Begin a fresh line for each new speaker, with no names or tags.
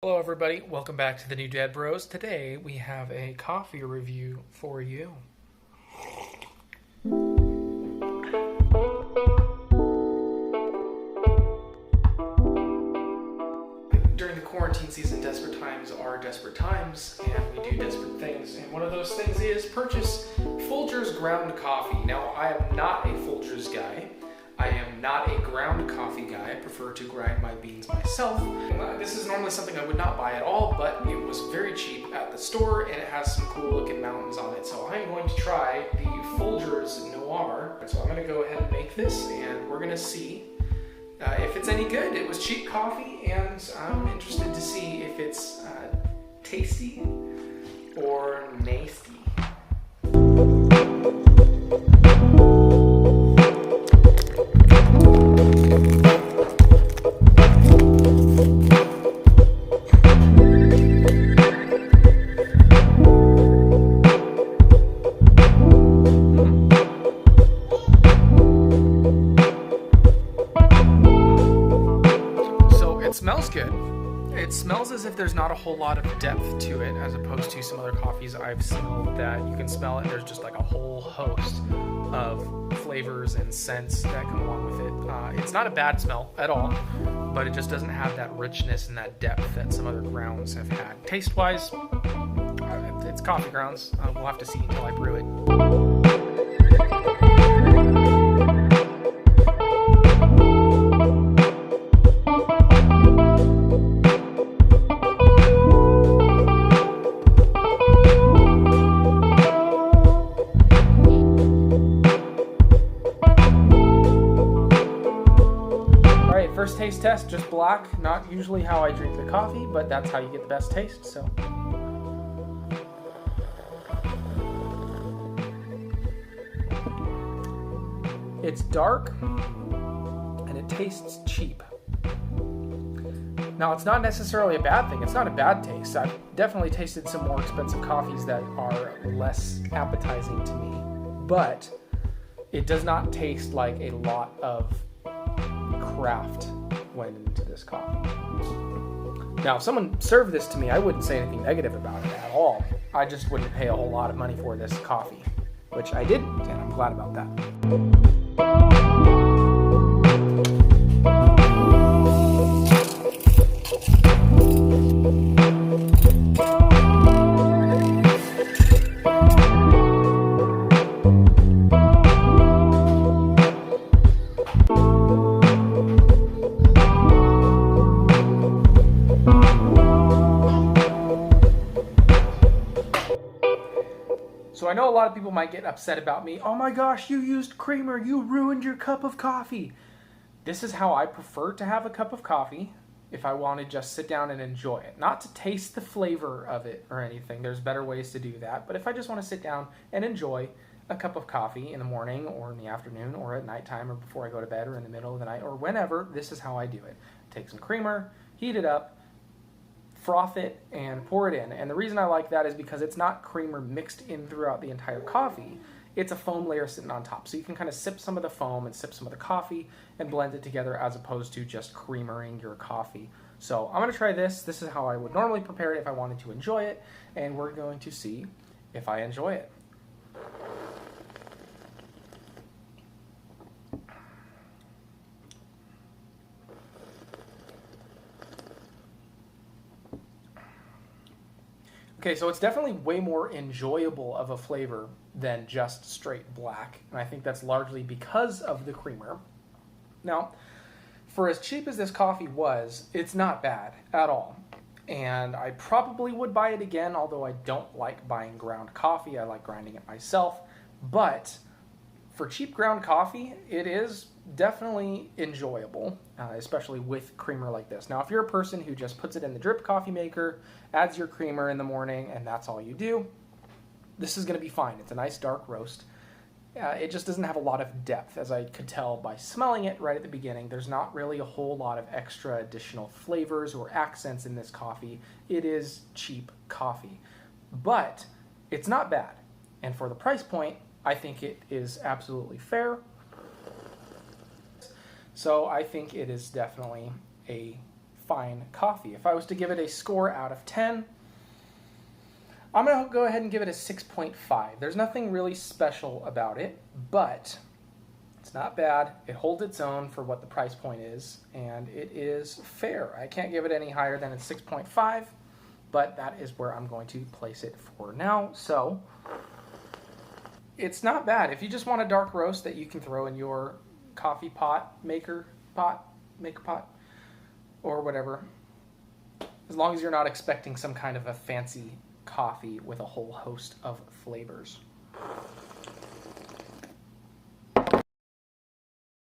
Hello everybody, welcome back to the New Dad Bros. Today we have a coffee review for you. During the quarantine season, desperate times are desperate times, and we do desperate things. And one of those things is purchase Folger's ground coffee. Now, I am not a Folger's guy. I am not a ground coffee guy. I prefer to grind my beans myself. This is normally something I would not buy at all, but it was very cheap at the store, and it has some cool looking mountains on it. So I'm going to try the Folger's Noir. So I'm going to go ahead and make this, and we're going to see if it's any good. It was cheap coffee, and I'm interested to see if it's tasty or nasty. It smells good. It smells as if there's not a whole lot of depth to it, as opposed to some other coffees I've smelled that you can smell it. There's just like a whole host of flavors and scents that come along with it. It's not a bad smell at all, but it just doesn't have that richness and that depth that some other grounds have had. Taste-wise, it's coffee grounds. We'll have to see until I brew it. First taste test, just black. Not usually how I drink the coffee, but that's how you get the best taste, so. It's dark, and it tastes cheap. Now, it's not necessarily a bad thing. It's not a bad taste. I've definitely tasted some more expensive coffees that are less appetizing to me, but it does not taste like a lot of craft went into this coffee. Now, if someone served this to me, I wouldn't say anything negative about it at all. I just wouldn't pay a whole lot of money for this coffee, which I didn't, and I'm glad about that. So I know a lot of people might get upset about me. Oh my gosh, you used creamer. You ruined your cup of coffee. This is how I prefer to have a cup of coffee if I want to just sit down and enjoy it. Not to taste the flavor of it or anything. There's better ways to do that. But if I just want to sit down and enjoy a cup of coffee in the morning or in the afternoon or at nighttime or before I go to bed or in the middle of the night or whenever, this is how I do it. Take some creamer, heat it up, froth it, and pour it in. And the reason I like that is because it's not creamer mixed in throughout the entire coffee. It's a foam layer sitting on top. So you can kind of sip some of the foam and sip some of the coffee and blend it together as opposed to just creamering your coffee. So I'm going to try this. This is how I would normally prepare it if I wanted to enjoy it. And we're going to see if I enjoy it. Okay, so it's definitely way more enjoyable of a flavor than just straight black, and I think that's largely because of the creamer. Now, for as cheap as this coffee was, it's not bad at all, and I probably would buy it again, although I don't like buying ground coffee. I like grinding it myself, but for cheap ground coffee, it is definitely enjoyable, especially with creamer like this. Now, if you're a person who just puts it in the drip coffee maker, adds your creamer in the morning, and that's all you do, this is going to be fine. It's a nice dark roast. It just doesn't have a lot of depth, as I could tell by smelling it right at the beginning. There's not really a whole lot of extra additional flavors or accents in this coffee. It is cheap coffee, but it's not bad. And for the price point, I think it is absolutely fair. So I think it is definitely a fine coffee. If I was to give it a score out of 10, I'm going to go ahead and give it a 6.5. There's nothing really special about it, but it's not bad. It holds its own for what the price point is, and it is fair. I can't give it any higher than a 6.5, but that is where I'm going to place it for now. So it's not bad. If you just want a dark roast that you can throw in your coffee maker pot, or whatever, as long as you're not expecting some kind of a fancy coffee with a whole host of flavors.